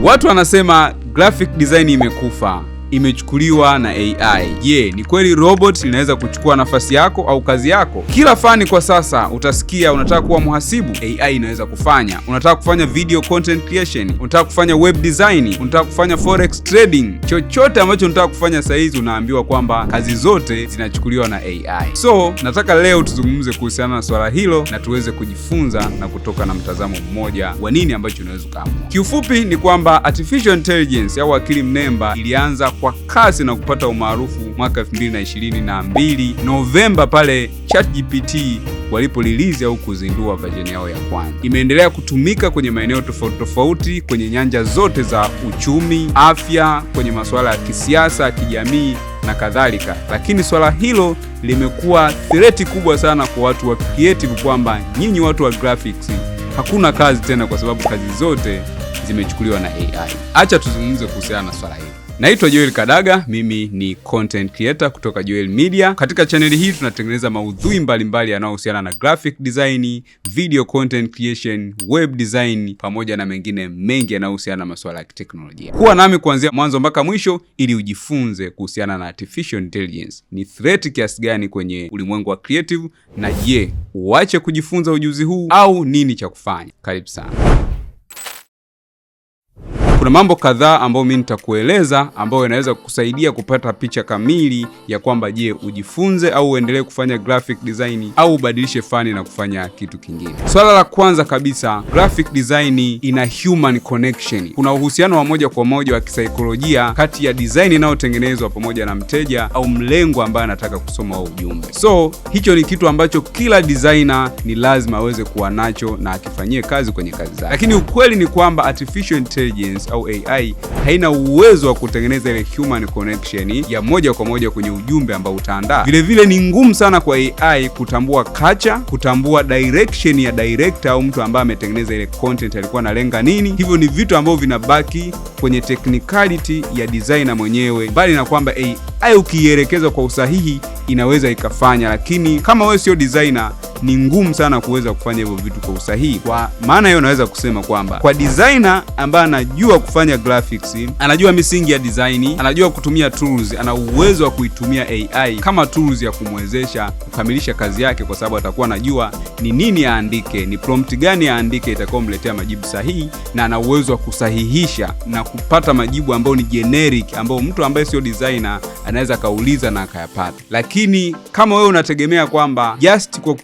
Watu wanasema graphic design imekufa, imechukuliwa na AI. Je, ni kweli robot linaweza kuchukua nafasi yako au kazi yako? Kila fani kwa sasa utasikia unataka kuwa mhasibu, AI inaweza kufanya. Unataka kufanya video content creation, unataka kufanya web design, unataka kufanya forex trading, chochote ambacho unataka kufanya saa hizi unaambiwa kwamba kazi zote zinachukuliwa na AI. So, nataka leo tuzungumze kuhusiana na swala hilo na tuweze kujifunza na kutoka na mtazamo mmoja wa nini ambacho unaweza kuamua. Kiufupi ni kwamba artificial intelligence au akili mnemba ilianza kwa kasi na kupata umaarufu mwaka 2022 Novemba, pale ChatGPT walipolilizi au kuzindua version yao ya kwanza. Imeendelea kutumika kwenye maeneo tofauti tofauti, kwenye nyanja zote za uchumi, afya, kwenye masuala ya kisiasa, kijamii na kadhalika. Lakini swala hilo limekuwa threat kubwa sana kwa watu wa creative, kwamba nyinyi watu wa graphics hakuna kazi tena kwa sababu kazi zote zimechukuliwa na AI. Acha tuzungumze kuhusiana na swala hili. Naitwa Joel Kadaga, mimi ni content creator kutoka Joel Media. Katika chaneli hii tunatengeneza maudhui mbalimbali yanayohusiana na graphic design, video content creation, web design pamoja na mengine mengi yanayohusiana na masuala ya teknolojia. Kuwa nami kuanzia mwanzo mpaka mwisho ili ujifunze kuhusiana na artificial intelligence. Ni threat kiasi gani kwenye ulimwengu wa creative, na je, uache kujifunza ujuzi huu au nini cha kufanya? Karibu sana. Kuna mambo kadhaa ambayo mimi nitakueleza ambayo yanaweza kukusaidia kupata picha kamili ya kwamba je, ujifunze au uendelee kufanya graphic design au ubadilishe fani na kufanya kitu kingine. Swala la kwanza kabisa, graphic design ina human connection. Kuna uhusiano wa moja kwa moja wa kisaikolojia kati ya design inayotengenezwa pamoja na mteja au mlengo ambaye anataka kusoma au ujumbe. So, hicho ni kitu ambacho kila designer ni lazima aweze kuwa nacho na akifanyie kazi kwenye kazi zake. Lakini ukweli ni kwamba artificial intelligence au AI haina uwezo wa kutengeneza ile human connection ya moja kwa moja kwenye ujumbe ambao utaandaa. Vile vile ni ngumu sana kwa AI kutambua culture, kutambua direction ya director au mtu ambaye ametengeneza ile content alikuwa analenga nini. Hivyo ni vitu ambavyo vinabaki kwenye technicality ya designer mwenyewe, bali na kwamba AI ukiielekeza kwa usahihi inaweza ikafanya, lakini kama wewe sio designer ni ngumu sana kuweza kufanya hivyo vitu kwa usahihi. Kwa maana hiyo naweza kusema kwamba kwa designer ambaye anajua kufanya graphics, anajua misingi ya design, anajua kutumia tools, ana uwezo wa kuitumia AI kama tools ya kumwezesha kukamilisha kazi yake, kwa sababu atakuwa anajua ni nini aandike, ni prompt gani aandike itakayomletea majibu sahihi, na ana uwezo wa kusahihisha na kupata majibu ambayo ni generic, ambayo mtu ambaye sio designer anaweza kauliza na akayapata. Lakini kama wewe unategemea kwamba just kwa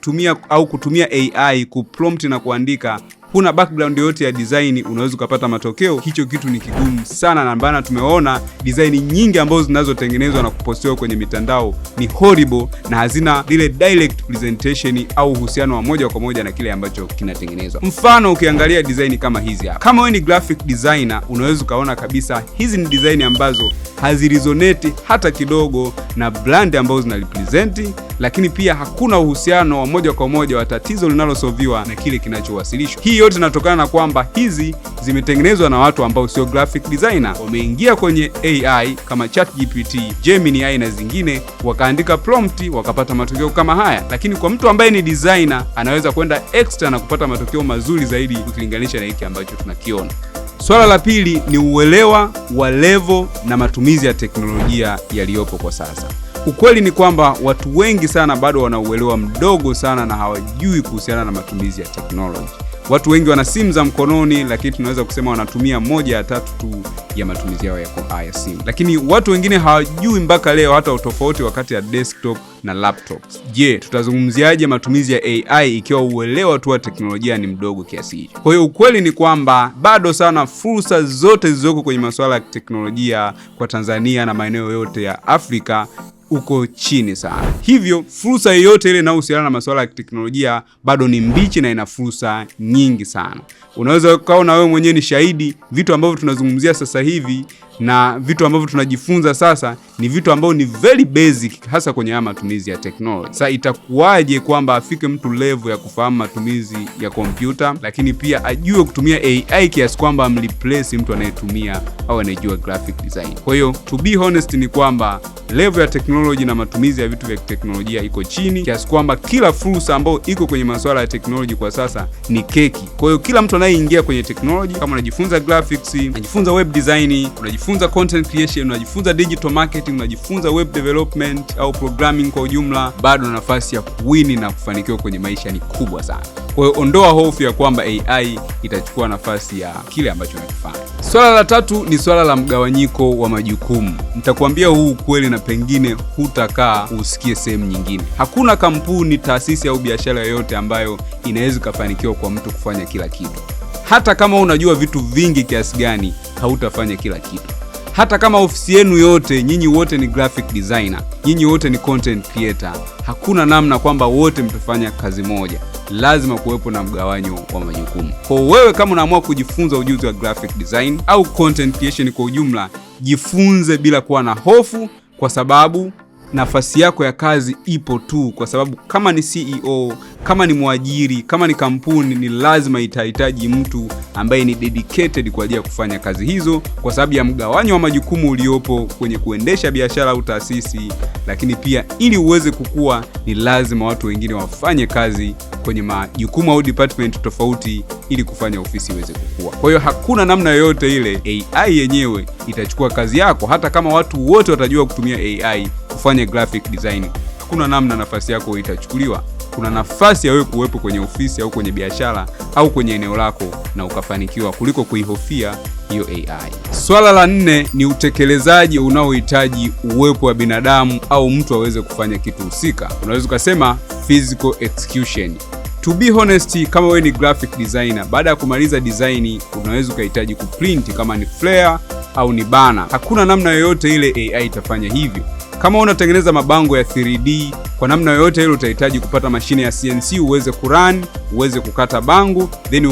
kutumia AI kuprompt na kuandika, huna background yote ya design, unaweza kupata matokeo, hicho kitu ni kigumu sana. Na bana, tumeona design nyingi ambazo zinazotengenezwa na kupostiwa kwenye mitandao ni horrible na hazina ile direct presentation au uhusiano wa moja kwa moja na kile ambacho kinatengenezwa. Mfano, ukiangalia design kama hizi hapa, kama wewe ni graphic designer, unaweza ukaona kabisa hizi ni design ambazo haziresonate hata kidogo na brand ambazo zinarepresent, lakini pia hakuna uhusiano wa moja kwa moja wa tatizo linalosolviwa na kile kinachowasilishwa. Hii yote inatokana na kwamba hizi zimetengenezwa na watu ambao sio graphic designer. Wameingia kwenye AI kama ChatGPT, Gemini AI na zingine, wakaandika prompt, wakapata matokeo kama haya. Lakini kwa mtu ambaye ni designer anaweza kwenda extra na kupata matokeo mazuri zaidi ukilinganisha na hiki ambacho tunakiona. Swala la pili ni uelewa wa level na matumizi ya teknolojia yaliyopo kwa sasa. Ukweli ni kwamba watu wengi sana bado wana uelewa mdogo sana na hawajui kuhusiana na matumizi ya teknolojia. Watu wengi wana simu za mkononi, lakini tunaweza kusema wanatumia 1/3 tu ya matumizi yao ya simu. Lakini watu wengine hawajui mpaka leo hata utofauti wakati ya desktop na laptops. Je, tutazungumziaje matumizi ya AI ikiwa uelewa tu wa teknolojia ni mdogo kiasi hicho? Kwa hiyo ukweli ni kwamba bado sana fursa zote zilizoko kwenye masuala ya teknolojia kwa Tanzania na maeneo yote ya Afrika uko chini sana. Hivyo fursa yoyote ile inayohusiana na masuala ya teknolojia bado ni mbichi na ina fursa nyingi sana. Unaweza ukaona wewe mwenyewe ni shahidi, vitu ambavyo tunazungumzia sasa hivi na vitu ambavyo tunajifunza sasa ni vitu ambavyo ni very basic, hasa kwenye haya matumizi ya technology. Sasa itakuwaje kwamba afike mtu level ya kufahamu matumizi ya kompyuta, lakini pia ajue kutumia AI kiasi kwamba amreplace mtu anayetumia au anayejua graphic design? Kwa hiyo to be honest ni kwamba level ya technology na matumizi ya vitu vya teknolojia iko chini kiasi kwamba kila fursa ambayo iko kwenye masuala ya technology kwa sasa ni keki. Kwa hiyo kila mtu anayeingia kwenye technology, kama unajifunza graphics, unajifunza web design, unajifunza content creation, unajifunza digital marketing, unajifunza web development au programming kwa ujumla, bado nafasi ya kuwini na kufanikiwa kwenye maisha ni kubwa sana. Kwa hiyo ondoa hofu ya kwamba AI itachukua nafasi ya kile ambacho unakifanya. Swala la tatu ni swala la mgawanyiko wa majukumu. Nitakwambia huu ukweli na pengine hutakaa usikie sehemu nyingine. Hakuna kampuni, taasisi au biashara yoyote ambayo inaweza kufanikiwa kwa mtu kufanya kila kitu. Hata kama unajua vitu vingi kiasi gani, hautafanya kila kitu. Hata kama ofisi yenu yote, nyinyi wote ni graphic designer, nyinyi wote ni content creator, hakuna namna kwamba wote mtafanya kazi moja. Lazima kuwepo na mgawanyo wa majukumu. Kwa wewe kama unaamua kujifunza ujuzi wa graphic design au content creation kwa ujumla, jifunze bila kuwa na hofu, kwa sababu nafasi yako ya kazi ipo tu. Kwa sababu kama ni CEO, kama ni mwajiri, kama ni kampuni, ni lazima itahitaji mtu ambaye ni dedicated kwa ajili ya kufanya kazi hizo, kwa sababu ya mgawanyo wa majukumu uliopo kwenye kuendesha biashara au taasisi. Lakini pia ili uweze kukua, ni lazima watu wengine wafanye kazi kwenye majukumu au department tofauti ili kufanya ofisi iweze kukua. Kwa hiyo hakuna namna yoyote ile AI yenyewe itachukua kazi yako. Hata kama watu wote watajua kutumia AI kufanya graphic design, hakuna namna nafasi yako itachukuliwa. Kuna nafasi ya wewe kuwepo kwenye ofisi au kwenye biashara au kwenye eneo lako na ukafanikiwa, kuliko kuihofia hiyo AI. Swala la 4 ni utekelezaji unaohitaji uwepo wa binadamu au mtu aweze kufanya kitu husika. Unaweza kusema physical execution. To be honest, kama wewe ni graphic designer, baada ya kumaliza design unaweza ukahitaji kuprint, kama ni flyer au ni bana. Hakuna namna yoyote ile AI itafanya hivyo. Kama unatengeneza mabango ya 3D, kwa namna yoyote ile utahitaji kupata mashine ya CNC uweze kurun, uweze kukata bango, then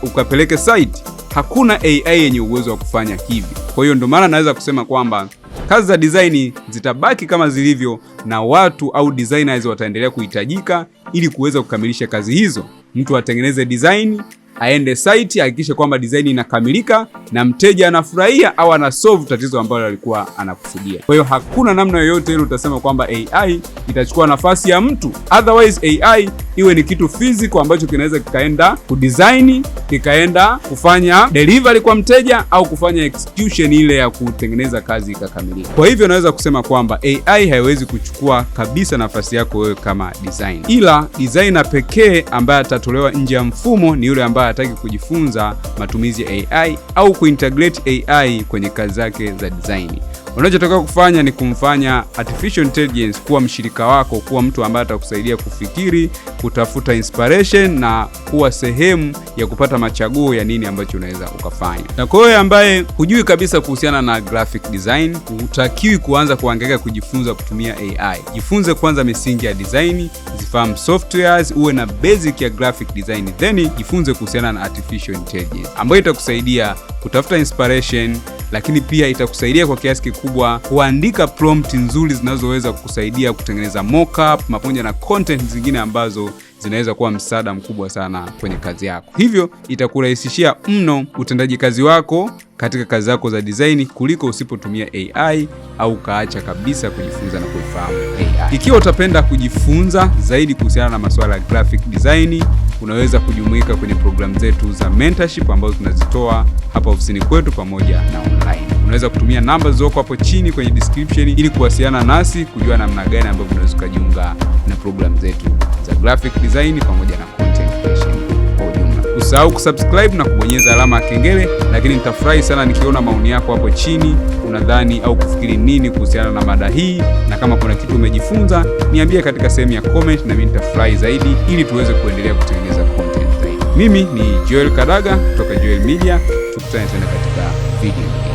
ukapeleke site. Hakuna AI yenye uwezo wa kufanya hivi. Kwa hiyo ndio maana naweza kusema kwamba kazi za design zitabaki kama zilivyo, na watu au designers wataendelea kuhitajika ili kuweza kukamilisha kazi hizo. Mtu atengeneze design, aende site, hakikisha kwamba design inakamilika na mteja anafurahia au ana solve tatizo ambalo alikuwa anakusudia. Kwa hiyo hakuna namna yoyote ile utasema kwamba AI itachukua nafasi ya mtu. Otherwise AI iwe ni kitu physical ambacho kinaweza kikaenda kudesign, kikaenda kufanya delivery kwa mteja au kufanya execution ile ya kutengeneza kazi ikakamilika. Kwa hivyo naweza kusema kwamba AI haiwezi kuchukua kabisa nafasi yako wewe kama designer. Ila designer pekee ambaye atatolewa nje ya mfumo ni yule ambaye hataki kujifunza matumizi ya AI au kuintegrate AI kwenye kazi zake za design. Unachotakiwa kufanya ni kumfanya artificial intelligence kuwa mshirika wako, kuwa mtu ambaye atakusaidia kufikiri, kutafuta inspiration na kuwa sehemu ya kupata machaguo ya nini ambacho unaweza ukafanya. Na kwa wewe ambaye hujui kabisa kuhusiana na graphic design, hutakiwi kuanza kuhangaika kujifunza kutumia AI. Jifunze kwanza misingi ya design, zifahamu softwares, uwe na basic ya graphic design, then jifunze kuhusiana na artificial intelligence ambayo itakusaidia kutafuta inspiration, lakini pia itakusaidia kwa kiasi kikubwa kuandika prompt nzuri zinazoweza kukusaidia kutengeneza mockup pamoja na content zingine ambazo zinaweza kuwa msaada mkubwa sana kwenye kazi yako. Hivyo itakurahisishia mno utendaji kazi wako katika kazi zako za design kuliko usipotumia AI au kaacha kabisa kujifunza na kuifahamu AI. Ikiwa utapenda kujifunza zaidi kuhusiana na masuala ya graphic design, unaweza kujumuika kwenye programu zetu za mentorship ambazo tunazitoa hapa ofisini kwetu pamoja na online. Unaweza kutumia namba zilizoko hapo chini kwenye description ili kuwasiliana nasi, kujua namna gani ambavyo unaweza kujiunga na programu zetu za graphic design pamoja na content creation kwa ujumla. Usahau kusubscribe na kubonyeza alama ya kengele, lakini nitafurahi sana nikiona maoni yako hapo chini. Unadhani au kufikiri nini kuhusiana na mada hii, na kama kuna kitu umejifunza niambie katika sehemu ya comment, na mimi nitafurahi zaidi ili tuweze kuendelea kutengeneza content zaidi. Mimi ni Joel Kadaga kutoka Joel Media. Tukutane tena katika video.